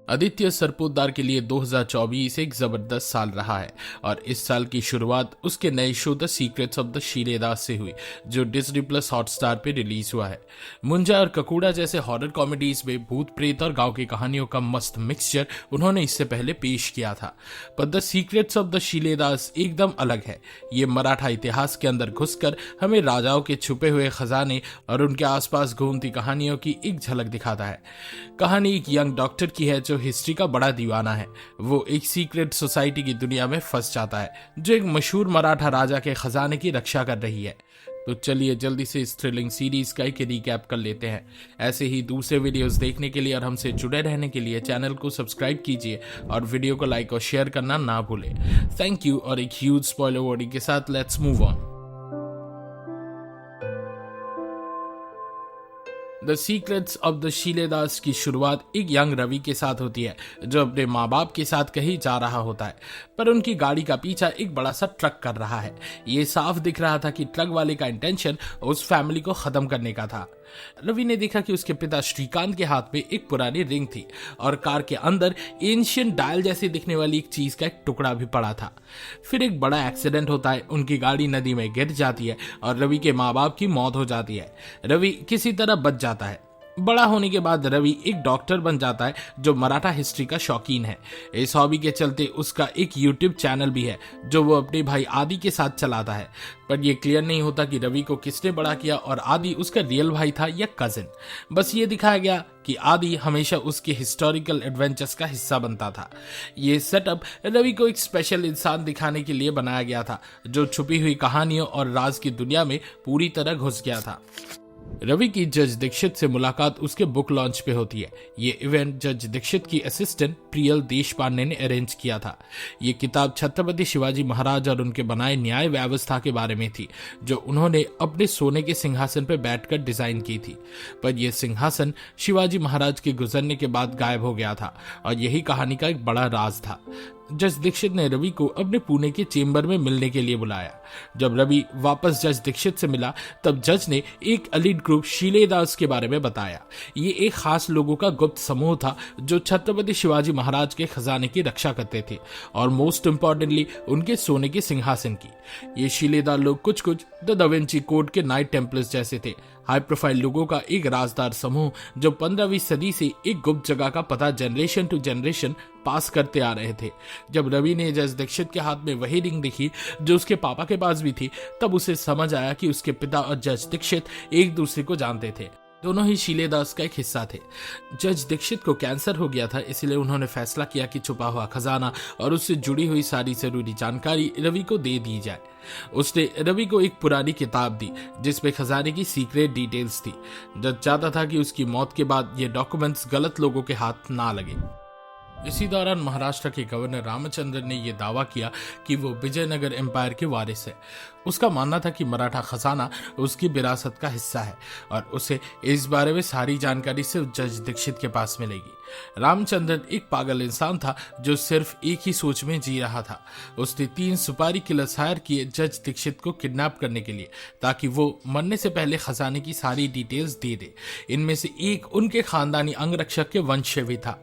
आदित्य सरपोतदार के लिए 2024 एक जबरदस्त साल रहा है और इस साल की शुरुआत उसके नए show the secrets of the Shiledars से हुई, जो डिज्नी प्लस हॉटस्टार पे रिलीज हुआ है। मुंजा और ककूड़ा जैसे हॉरर कॉमेडीज में भूत प्रेत और गांव की कहानियों का मस्त मिक्सचर उन्होंने इससे पहले पेश किया था, पर द सीक्रेट्स ऑफ द शीलेदास एकदम अलग है। ये मराठा इतिहास के अंदर घुसकर हमें राजाओं के छुपे हुए खजाने और उनके आसपास घूमती कहानियों की एक झलक दिखाता है। कहानी एक यंग डॉक्टर की है जो हिस्ट्री का बड़ा दीवाना है। वो एक सीक्रेट सोसाइटी की दुनिया में फंस जाता है जो एक मशहूर मराठा राजा के खजाने की रक्षा कर रही है। तो चलिए जल्दी से इस थ्रिलिंग सीरीज का एक रिकैप कर लेते हैं। ऐसे ही दूसरे वीडियोस देखने के लिए और हमसे जुड़े रहने के लिए चैनल को सब्सक्राइब कीजिए और वीडियो को लाइक और शेयर करना ना भूलें। Thank you. और एक ह्यूज स्पॉइलर वार्निंग के साथ let's move on. The secrets of the Shiledars की शुरुआत एक यंग रवि के साथ होती है जो अपने माँ बाप के साथ कहीं जा रहा होता है, पर उनकी गाड़ी का पीछा एक बड़ा सा ट्रक कर रहा है। ये साफ दिख रहा था कि ट्रक वाले का इंटेंशन उस फैमिली को खत्म करने का था। रवि ने देखा कि उसके पिता श्रीकांत के हाथ में एक पुरानी रिंग थी और कार के अंदर एंशियंट डायल जैसी दिखने वाली एक चीज का एक टुकड़ा भी पड़ा था। फिर एक बड़ा एक्सीडेंट होता है, उनकी गाड़ी नदी में गिर जाती है और रवि के माँ बाप की मौत हो जाती है। रवि किसी तरह बच जाता है। बड़ा होने के बाद रवि एक डॉक्टर बन जाता है जो मराठा हिस्ट्री का शौकीन है। इस हॉबी के चलते उसका एक यूट्यूब चैनल भी है जो वो अपने भाई आदि के साथ चलाता है, पर यह क्लियर नहीं होता कि रवि को किसने बड़ा किया और आदि उसका रियल भाई था या कजिन। बस ये दिखाया गया कि आदि हमेशा उसके हिस्टोरिकल एडवेंचर्स का हिस्सा बनता था। ये सेटअप रवि को एक स्पेशल इंसान दिखाने के लिए बनाया गया था जो छुपी हुई कहानियों और राज की दुनिया में पूरी तरह घुस गया था। रवि की जज दीक्षित से मुलाकात उसके बुक लॉन्च पे होती है। ये इवेंट जज दीक्षित की असिस्टेंट प्रियल देशपांडे ने अरेंज किया था। ये किताब छत्रपति शिवाजी महाराज और उनके बनाए न्याय व्यवस्था के बारे में थी जो उन्होंने अपने सोने के सिंहासन पर बैठकर डिजाइन की थी, पर यह सिंहासन शिवाजी महाराज के गुजरने के बाद गायब हो गया था और यही कहानी का एक बड़ा राज था। जज दीक्षित ने रवि को अपने पुणे के चेंबर में मिलने के लिए बुलाया। जब रवि वापस जज दीक्षित से मिला तब जज ने एक एलीट ग्रुप शीलेदास के बारे में बताया। ये एक खास लोगों का गुप्त समूह था जो छत्रपति शिवाजी महाराज के खजाने की रक्षा करते थे और मोस्ट इंपॉर्टेंटली उनके सोने के सिंहासन की। ये शीलेदार लोग कुछ द विंची कोड के नाइट टेम्पलर्स जैसे थे, हाई प्रोफाइल लोगों का एक राजदार समूह जो 15वीं सदी से एक गुप्त जगह का पता जनरेशन टू जनरेशन पास करते आ रहे थे। जब रवि ने जज दीक्षित के हाथ में वही रिंग दिखी जो उसके पापा के पास भी थी, तब उसे समझ आया कि उसके पिता और जज दीक्षित एक दूसरे को जानते थे। दोनों ही शीलेदास का एक हिस्सा थे। जज दीक्षित को कैंसर हो गया था, इसलिए उन्होंने फैसला किया कि छुपा हुआ खजाना और उससे जुड़ी हुई सारी जरूरी जानकारी रवि को दे दी जाए। उसने रवि को एक पुरानी किताब दी जिसमें खजाने की सीक्रेट डिटेल्स थी। जज चाहता था कि उसकी मौत के बाद ये डॉक्यूमेंट्स गलत लोगों के हाथ ना लगे। इसी दौरान महाराष्ट्र के गवर्नर रामचंद्र ने यह दावा किया कि वो विजयनगर एम्पायर के वारिस है। उसका मानना था कि मराठा खजाना उसकी विरासत का हिस्सा है और उसे इस बारे में सारी जानकारी सिर्फ जज दीक्षित के पास मिलेगी। रामचंद्रन एक पागल इंसान था जो सिर्फ एक ही सोच में जी रहा था। उसने 3 सुपारी किलर्स हायर किए जज दीक्षित को किडनैप करने के लिए ताकि वो मरने से पहले खजाने की सारी डिटेल्स दे दे। इनमें से एक उनके खानदानी अंगरक्षक के वंश भी था,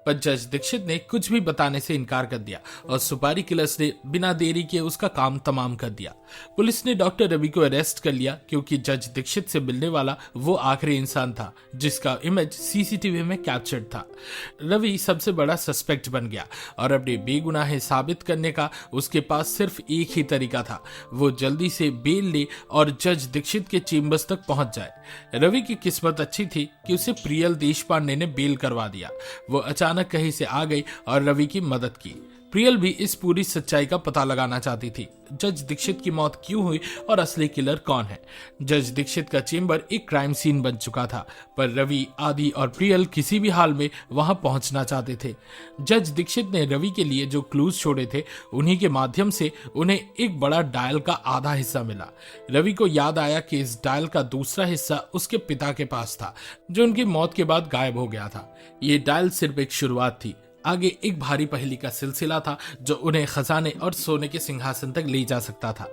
पर जज दीक्षित ने कुछ भी बताने से इनकार कर दिया और सुपारी किलर्स ने बिना देरी के उसका काम तमाम कर दिया। पुलिस ने डॉक्टर रवि को अरेस्ट कर लिया क्योंकि जज दीक्षित से मिलने वाला वो आखिरी इंसान था जिसका इमेज सीसीटीवी में कैप्चर्ड था। रवि सबसे बड़ा सस्पेक्ट बन गया और अपने बेगुनाहे साबित करने का उसके पास सिर्फ एक ही तरीका था, वो जल्दी से बेल ले और जज दीक्षित के चेम्बर्स तक पहुंच जाए। रवि की किस्मत अच्छी थी कि उसे प्रियल देशपांडे ने बेल करवा दिया। वो अचानक कहीं से आ गई और रवि की मदद की। प्रियल भी इस पूरी सच्चाई का पता लगाना चाहती थी, जज दीक्षित की मौत क्यों हुई और असली किलर कौन है। जज दीक्षित का चेंबर एक क्राइम सीन बन चुका था, पर रवि, आदि और प्रियल किसी भी हाल में वहां पहुंचना चाहते थे। जज दीक्षित ने रवि के लिए जो क्लूज छोड़े थे उन्हीं के माध्यम से उन्हें एक बड़ा डायल का आधा हिस्सा मिला। रवि को याद आया कि इस डायल का दूसरा हिस्सा उसके पिता के पास था जो उनकी मौत के बाद गायब हो गया था। ये डायल सिर्फ एक शुरुआत थी। आगे एक भारी पहेली का सिलसिला था जो उन्हें खजाने और सोने के सिंहासन तक ले जा सकता था।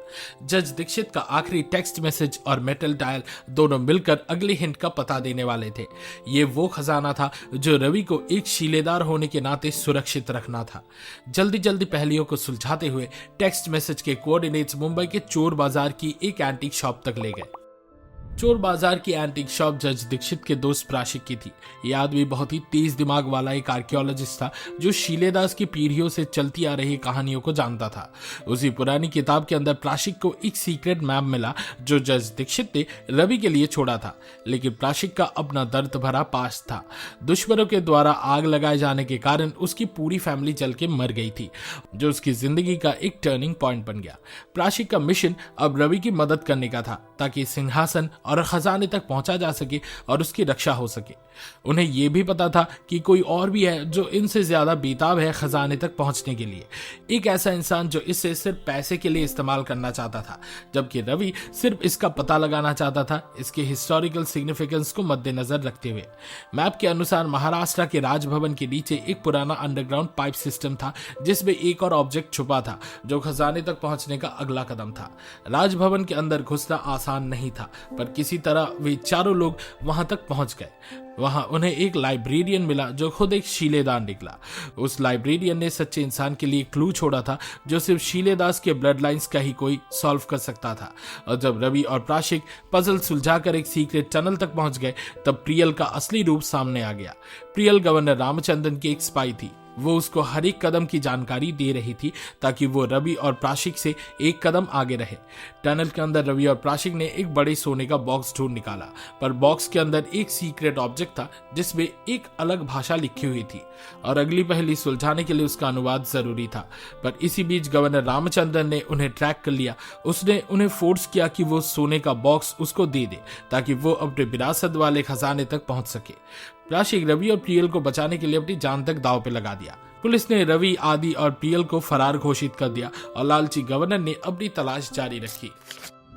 जज दीक्षित का आखिरी टेक्स्ट मैसेज और मेटल डायल दोनों मिलकर अगले हिंट का पता देने वाले थे। ये वो खजाना था जो रवि को एक शीलेदार होने के नाते सुरक्षित रखना था। जल्दी जल्दी पहेलियों को सुलझाते हुए टेक्स्ट मैसेज के कोऑर्डिनेट्स मुंबई के चोर बाजार की एक एंटीक शॉप तक ले गए। चोर बाजार की एंटीक शॉप जज दीक्षित के दोस्त प्राशिक की थी। यह आदमी बहुत ही तेज दिमाग वाला एक आर्कियोलॉजिस्ट था जो शीलेदास की पीढ़ियों से चलती आ रही कहानियों को जानता था। उसी पुरानी किताब के अंदर प्राशिक को एक सीक्रेट मैप मिला जो जज दीक्षित ने रवि के लिए छोड़ा था, लेकिन प्राशिक का अपना दर्द भरा पास्ट था। दुश्मनों के द्वारा आग लगाए जाने के कारण उसकी पूरी फैमिली जल के मर गई थी, जो उसकी जिंदगी का एक टर्निंग पॉइंट बन गया। प्राशिक का मिशन अब रवि की मदद करने का था ताकि सिंहासन और खजाने तक पहुंचा जा सके और उसकी रक्षा हो सके। उन्हें यह भी पता था कि कोई और भी है जो इनसे ज्यादा बेताब है खजाने तक पहुंचने के लिए, एक ऐसा इंसान जो इसे सिर्फ पैसे के लिए इस्तेमाल करना चाहता था, जबकि रवि सिर्फ इसका पता लगाना चाहता था, इसके हिस्टोरिकल सिग्निफिकेंस को मद्देनजर रखते हुए। मैप के अनुसार महाराष्ट्र के राजभवन के नीचे एक पुराना अंडरग्राउंड पाइप सिस्टम था जिसमें एक और ऑब्जेक्ट छुपा था जो खजाने तक पहुंचने का अगला कदम था। राजभवन के अंदर घुसना आसान नहीं था, पर किसी तरह वे चारों लोग वहां तक पहुंच गए। वहां उन्हें एक लाइब्रेरियन मिला जो खुद एक शीलेदार निकला। उस लाइब्रेरियन ने सच्चे इंसान के लिए क्लू छोड़ा था जो सिर्फ शीलेदास के ब्लड लाइन्स का ही कोई सॉल्व कर सकता था। और जब रवि और प्राशिक पजल सुलझाकर एक सीक्रेट टनल तक पहुंच गए तब प्रियल का असली रूप सामने आ गया। प्रियल गवर्नर रामचंद्रन की एक स्पाई थी। वो उसको हर एक कदम की जानकारी दे रही थी ताकि वो रवि और प्राशिक से एक कदम आगे रहे। टनल के अंदर रवि और प्राशिक ने एक बड़े सोने का बॉक्स ढूंढ निकाला, पर बॉक्स के अंदर एक सीक्रेट ऑब्जेक्ट था जिसमें एक अलग भाषा लिखी हुई थी और अगली पहेली सुलझाने के लिए उसका अनुवाद जरूरी था। पर इसी बीच गवर्नर रामचंद्रन ने उन्हें ट्रैक कर लिया। उसने उन्हें फोर्स किया कि वो सोने का बॉक्स उसको दे दे ताकि वो अपने विरासत वाले खजाने तक पहुंच सके। प्राशिक रवि और प्रियल को बचाने के लिए अपनी जान तक दांव पे लगा दिया। पुलिस ने रवि, आदि और प्रियल को फरार घोषित कर दिया और लालची गवर्नर ने अपनी तलाश जारी रखी।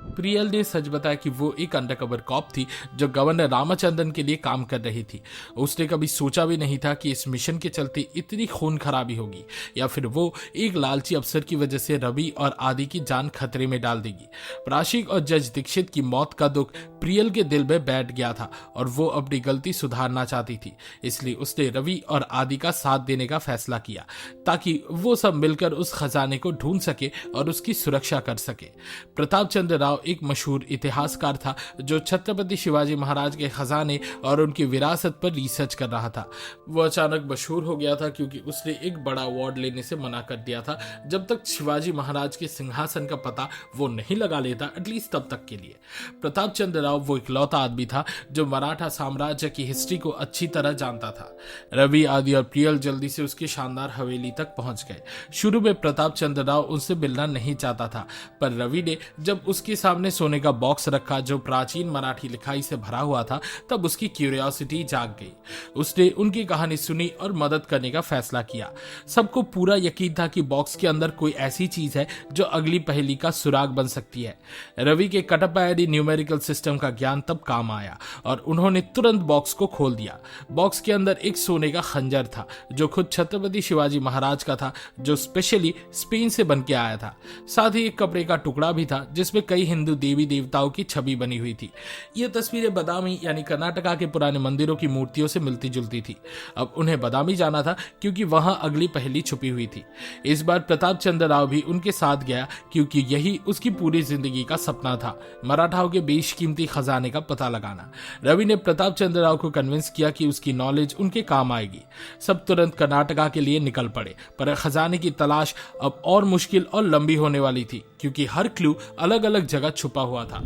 प्रियल ने सच बताया कि वो एक अंडरकवर कॉप थी जो गवर्नर रामचंद्रन के लिए काम कर रही थी। उसने कभी सोचा भी नहीं था कि इस मिशन के चलते इतनी खून खराबी होगी या फिर वो एक लालची अफसर की वजह से रवि और आदि की जान खतरे में डाल देगी। प्राशिक और जज दीक्षित की मौत का दुख प्रियल के दिल में बैठ गया था और वो अपनी गलती सुधारना चाहती थी, इसलिए उसने रवि और आदि का साथ देने का फैसला किया ताकि वो सब मिलकर उस खजाने को ढूंढ सके और उसकी सुरक्षा कर सके। प्रताप चंद्र राव एक मशहूर इतिहासकार था जो छत्रपति शिवाजी महाराज के खजाने और उनकी विरासत पर रिसर्च कर रहा था। वो अचानक मशहूर हो गया था क्योंकि उसने एक बड़ा अवार्ड लेने से मना कर दिया था जब तक शिवाजी महाराज के सिंहासन का पता वो नहीं लगा लेता, एटलीस्ट तब तक के लिए। प्रताप चंद्र राव वो इकलौता आदमी था जो मराठा साम्राज्य की हिस्ट्री को अच्छी तरह जानता था। रवि, आदि और प्रियल जल्दी से उसकी शानदार हवेली तक पहुंच गए। शुरू में प्रताप चंद्र राव उनसे मिलना नहीं चाहता था, पर रवि ने जब उसके सामने सोने का बॉक्स रखा जो प्राचीन मराठी लिखाई से भरा हुआ था तब उसकी क्यूरियोसिटी जाग गई। उसने उनकी कहानी सुनी और मदद करने का फैसला किया। सबको पूरा यकीन था कि बॉक्स के अंदर कोई ऐसी चीज है जो अगली पहेली का सुराग बन सकती है। रवि के कटप्पा न्यूमेरिकल सिस्टम का ज्ञान तब काम आया और उन्होंने तुरंत बॉक्स को खोल दिया। बॉक्स के अंदर एक सोने का खंजर था जो खुद छत्रपति शिवाजी महाराज का था, जो स्पेशली स्पेन से बन के आया था। साथ ही एक कपड़े का टुकड़ा भी था जिसमें कई हिंदू देवी देवताओं की छवि बनी हुई थी। ये तस्वीरें बादामी यानी कर्नाटका के पुराने मंदिरों की मूर्तियों से मिलती जुलती थी। अब उन्हें बादामी जाना था क्योंकि वहां अगली पहेली छुपी हुई थी। इस बार प्रताप चंद्र राव भी उनके साथ गया क्योंकि यही उसकी पूरी जिंदगी का सपना था, मराठाओं के बेशकीमती खजाने का पता लगाना। रवि ने प्रताप चंद्र राव को कन्विंस किया कि उसकी नॉलेज उनके काम आएगी। सब तुरंत कर्नाटका के लिए निकल पड़े, पर खजाने की तलाश अब और मुश्किल और लंबी होने वाली थी क्योंकि हर क्लू अलग अलग जगह छुपा हुआ था।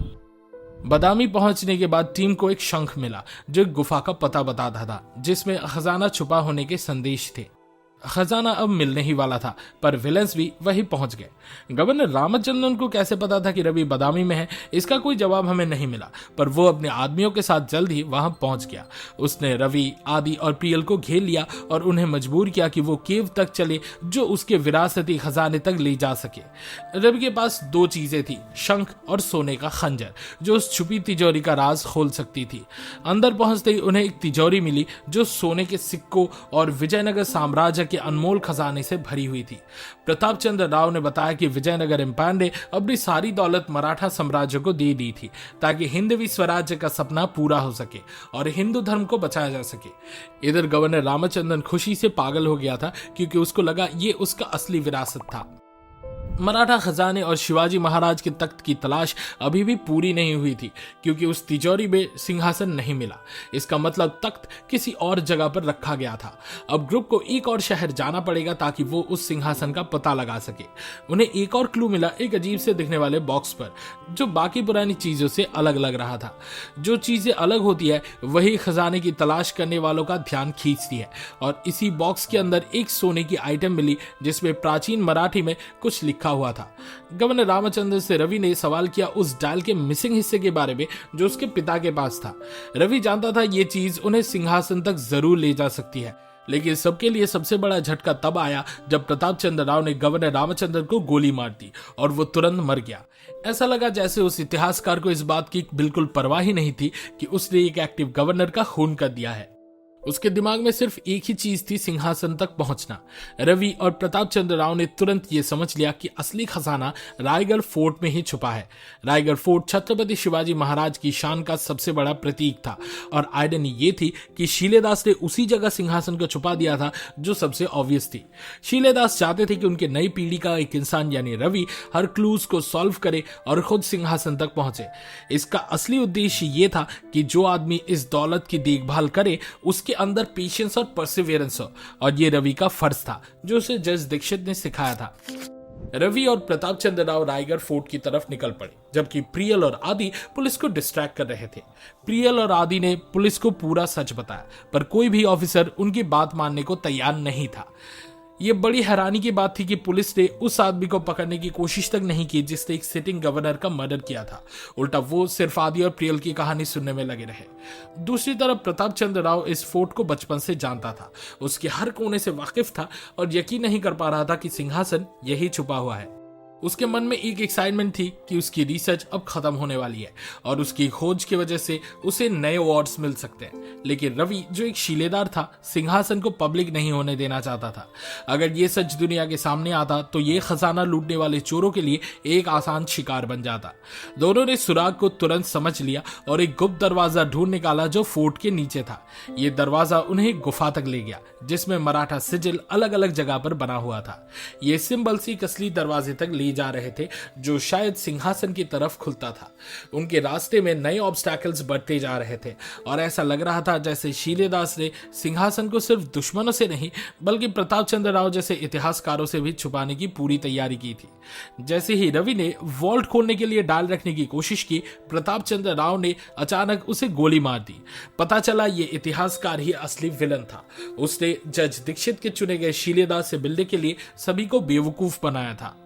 बादामी पहुंचने के बाद टीम को एक शंख मिला जो एक गुफा का पता बताता था जिसमें खजाना छुपा होने के संदेश थे। खजाना अब मिलने ही वाला था, पर विलेंस भी वहीं पहुंच गए। गवर्नर रामचंद्रन को कैसे पता था कि रवि बादामी में है, इसका कोई जवाब हमें नहीं मिला, पर वो अपने आदमियों के साथ जल्द ही वहां पहुंच गया। उसने रवि, आदि और प्रियल को घेर लिया और उन्हें मजबूर किया कि वो केव तक चले जो उसके विरासती खजाने तक ले जा सके। रवि के पास दो चीजें थी, शंख और सोने का खंजर, जो उस छुपी तिजोरी का राज खोल सकती थी। अंदर पहुंचते ही उन्हें एक तिजोरी मिली जो सोने के सिक्कों और विजयनगर साम्राज्य के अनमोल खजाने से भरी हुई थी। प्रताप चंद्र राव ने बताया कि विजयनगर एम्पायर ने अपनी सारी दौलत मराठा साम्राज्य को दे दी थी ताकि हिंदवी स्वराज्य का सपना पूरा हो सके और हिंदू धर्म को बचाया जा सके। इधर गवर्नर रामचंद्रन खुशी से पागल हो गया था क्योंकि उसको लगा ये उसका असली विरासत था। मराठा खजाने और शिवाजी महाराज के तख्त की तलाश अभी भी पूरी नहीं हुई थी क्योंकि उस तिजोरी में सिंहासन नहीं मिला। इसका मतलब तख्त किसी और जगह पर रखा गया था। अब ग्रुप को एक और शहर जाना पड़ेगा ताकि वो उस सिंहासन का पता लगा सके। उन्हें एक और क्लू मिला एक अजीब से दिखने वाले बॉक्स पर जो बाकी पुरानी चीजों से अलग लग रहा था। जो चीजें अलग होती है वही खजाने की तलाश करने वालों का ध्यान खींचती है और इसी बॉक्स के अंदर एक सोने की आइटम मिली जिसमें प्राचीन मराठी में कुछ लिखा हुआ था। गवर्नर रामचंद्र से रवि ने सवाल किया उस डायल के मिसिंग हिस्से के बारे में जो उसके पिता के पास था। रवि जानता था ये चीज उन्हें सिंहासन तक जरूर ले जा सकती है, लेकिन सबके लिए सबसे बड़ा झटका तब आया जब प्रताप चंद्र राव ने गवर्नर रामचंद्र को गोली मार दी और वो तुरंत मर गया। ऐसा लगा जैसे उस इतिहासकार को इस बात की बिल्कुल परवाह ही नहीं थी कि उसने एक एक्टिव गवर्नर का खून कर दिया है। उसके दिमाग में सिर्फ एक ही चीज थी, सिंहासन तक पहुंचना। रवि और प्रताप चंद्र राव ने तुरंत ये समझ लिया कि असली खजाना रायगढ़ फोर्ट में ही छुपा है। रायगढ़ फोर्ट छत्रपति शिवाजी महाराज की शान का सबसे बड़ा प्रतीक था और आइडनी ये थी कि शीलेदास ने उसी जगह सिंहासन को छुपा दिया था जो सबसे ऑब्वियस थी। शीलेदास चाहते थे कि उनके नई पीढ़ी का एक इंसान यानी रवि हर क्लूज को सॉल्व करे और खुद सिंहासन तक पहुंचे। इसका असली उद्देश्य ये था कि जो आदमी इस दौलत की देखभाल करे उसके अंदर पेशेंस और परसिवियरेंस हो, और ये रवि का फर्ज था जो उसे जज दीक्षित ने सिखाया था। रवि और प्रताप चंद्र राव रायगढ़ फोर्ट की तरफ निकल पड़े जबकि प्रियल और आदि पुलिस को डिस्ट्रैक्ट कर रहे थे। प्रियल और आदि ने पुलिस को पूरा सच बताया पर कोई भी ऑफिसर उनकी बात मानने को तैयार नहीं था। ये बड़ी हैरानी की बात थी कि पुलिस ने उस आदमी को पकड़ने की कोशिश तक नहीं की जिसने एक सिटिंग गवर्नर का मर्डर किया था। उल्टा वो सिर्फ आदि और प्रियल की कहानी सुनने में लगे रहे। दूसरी तरफ प्रताप चंद्र राव इस फोर्ट को बचपन से जानता था, उसके हर कोने से वाकिफ था और यकीन नहीं कर पा रहा था कि सिंहासन यही छुपा हुआ है। उसके मन में एक एक्साइटमेंट थी कि उसकी रिसर्च अब खत्म होने वाली है और उसकी खोज की वजह से उसे नए अवार्ड्स मिल सकते हैं। लेकिन रवि जो एक शीलेदार था सिंहासन को पब्लिक नहीं होने देना चाहता था। अगर ये सच दुनिया के सामने आता तो ये खजाना लूटने वाले चोरों के लिए एक आसान शिकार बन जाता। दोनों ने सुराग को तुरंत समझ लिया और एक गुप्त दरवाजा ढूंढ निकाला जो फोर्ट के नीचे था। ये दरवाजा उन्हें गुफा तक ले गया जिसमें मराठा सिजिल अलग अलग जगह पर बना हुआ था। ये सिंबल्स एक असली दरवाजे तक ले जा रहे थे जो शायद सिंहासन की तरफ खुलता था। उनके रास्ते में नए ऑब्स्टैकल्स बढ़ते जा रहे थे और ऐसा लग रहा था जैसे शीलेदास ने सिंहासन को सिर्फ दुश्मनों से नहीं बल्कि प्रताप चंद्र राव जैसे इतिहासकारों से भी छुपाने की पूरी तैयारी की थी। जैसे ही रवि ने वॉल्ट खोलने के लिए डाल रखने की कोशिश की, प्रताप चंद्र राव ने अचानक उसे गोली मार दी। पता चला ये इतिहासकार ही असली विलन था। उसने जज दीक्षित के चुने गए शीलेदास से मिलने के लिए सभी को बेवकूफ बनाया था।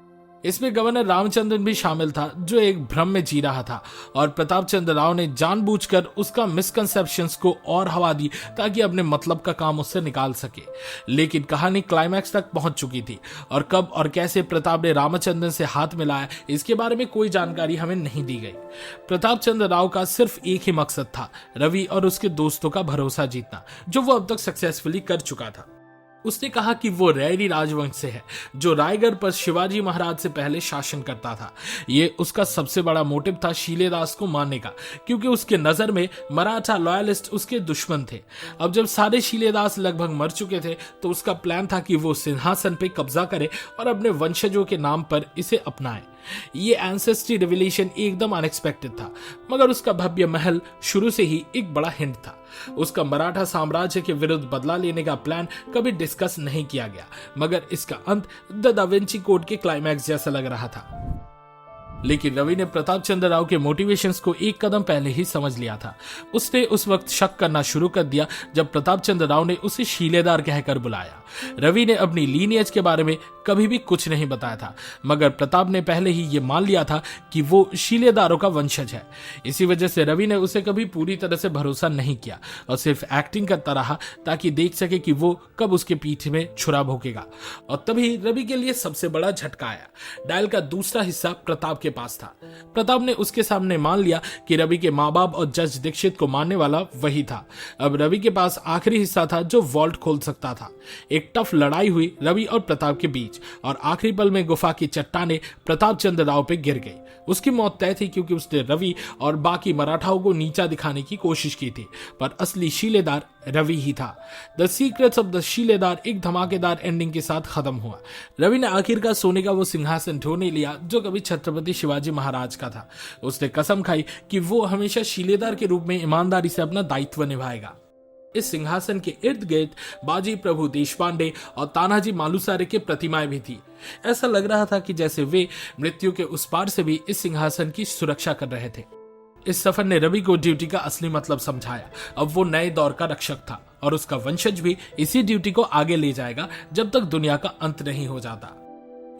इसमें गवर्नर रामचंद्रन भी शामिल था जो एक भ्रम में जी रहा था और प्रताप चंद्र राव ने जानबूझकर उसका मिसकंसेप्शंस को और हवा दी ताकि अपने मतलब का काम उससे निकाल सके। लेकिन कहानी क्लाइमैक्स तक पहुंच चुकी थी और कब और कैसे प्रताप ने रामचंद्रन से हाथ मिलाया इसके बारे में कोई जानकारी हमें नहीं दी गई। प्रताप चंद्र राव का सिर्फ एक ही मकसद था, रवि और उसके दोस्तों का भरोसा जीतना, जो वो अब तक सक्सेसफुली कर चुका था। उसने कहा कि वो रैरी राजवंश से है जो रायगढ़ पर शिवाजी महाराज से पहले शासन करता था। ये उसका सबसे बड़ा मोटिव था शीलेदास को मारने का, क्योंकि उसके नजर में मराठा लॉयलिस्ट उसके दुश्मन थे। अब जब सारे शीलेदास लगभग मर चुके थे तो उसका प्लान था कि वो सिंहासन पे कब्जा करे और अपने वंशजों के नाम पर इसे अपनाए। ये एंसेस्ट्री रिविलेशन एकदम अनएक्सपेक्टेड था, मगर उसका भव्य महल शुरू से ही एक बड़ा हिंट था। उसका मराठा साम्राज्य के विरुद्ध बदला लेने का प्लान कभी डिस्कस नहीं किया गया, मगर इसका अंत द दा विंची कोड के क्लाइमैक्स जैसा लग रहा था। लेकिन रवि ने प्रताप चंद्र राव के मोटिवेशंस को एक कदम पहले ही समझ लिया था। उसने उस वक्त शक करना शुरू कर दिया जब प्रताप चंद्र राव ने उसे शीलेदार कहकर बुलाया। रवि ने अपनी लीनियज के बारे में कभी भी कुछ नहीं बताया था, मगर प्रताप ने पहले ही ये मान लिया था कि वो शीलेदारों का वंशज है। इसी वजह से रवि ने उसे कभी पूरी तरह से भरोसा नहीं किया और सिर्फ एक्टिंग करता रहा ताकि देख सके कि वो कब उसके पीठ में छुरा भोंकेगा। और तभी रवि के लिए सबसे बड़ा झटका आया। डायल का दूसरा हिस्सा प्रताप के पास था। प्रताप ने उसके सामने मान लिया कि रवि के माँ बाप और जज दीक्षित को मारने वाला वही था। अब रवि के पास आखिरी हिस्सा था जो वॉल्ट खोल सकता था। एक टफ लड़ाई हुई रवि और प्रताप के बीच और आखिरी पल में गुफा की चट्टाने प्रताप चंद राव पे गिर गई। उसकी मौत तय थी क्योंकि उसने रवि और बाकी मराठाओं को नीचा दिखाने की कोशिश की थी, पर असली शीलेदार रवि ही था। द सीक्रेट्स ऑफ द शीलेदार एक धमाकेदार एंडिंग के साथ खत्म हुआ। रवि ने आखिरकार सोने का वो सिंहासन ढूंढ लिया जो कभी छत्रपति शिवाजी महाराज का था। उसने कसम खाई कि वो हमेशा शीलेदार के रूप में ईमानदारी से अपना दायित्व निभाएगा। इस सिंहासन के इर्द गिर्द बाजी प्रभु देशपांडे और तानाजी मालुसरे की प्रतिमाएं भी थी। ऐसा लग रहा था कि जैसे वे मृत्यु के उस पार से भी इस सिंहासन की सुरक्षा कर रहे थे। इस सफर ने रवि को ड्यूटी का असली मतलब समझाया। अब वो नए दौर का रक्षक था और उसका वंशज भी इसी ड्यूटी को आगे ले जाएगा जब तक दुनिया का अंत नहीं हो जाता।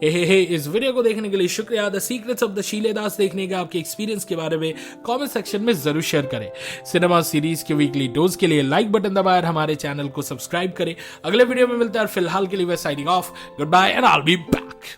इस वीडियो को देखने के लिए शुक्रिया। द सीक्रेट्स ऑफ द शीलेदास देखने के आपके एक्सपीरियंस के बारे में कमेंट सेक्शन में जरूर शेयर करें। सिनेमा सीरीज के वीकली डोज के लिए लाइक बटन दबाएं और हमारे चैनल को सब्सक्राइब करें। अगले वीडियो में मिलते हैं और फिलहाल के लिए we signing off. Good bye and I will be back.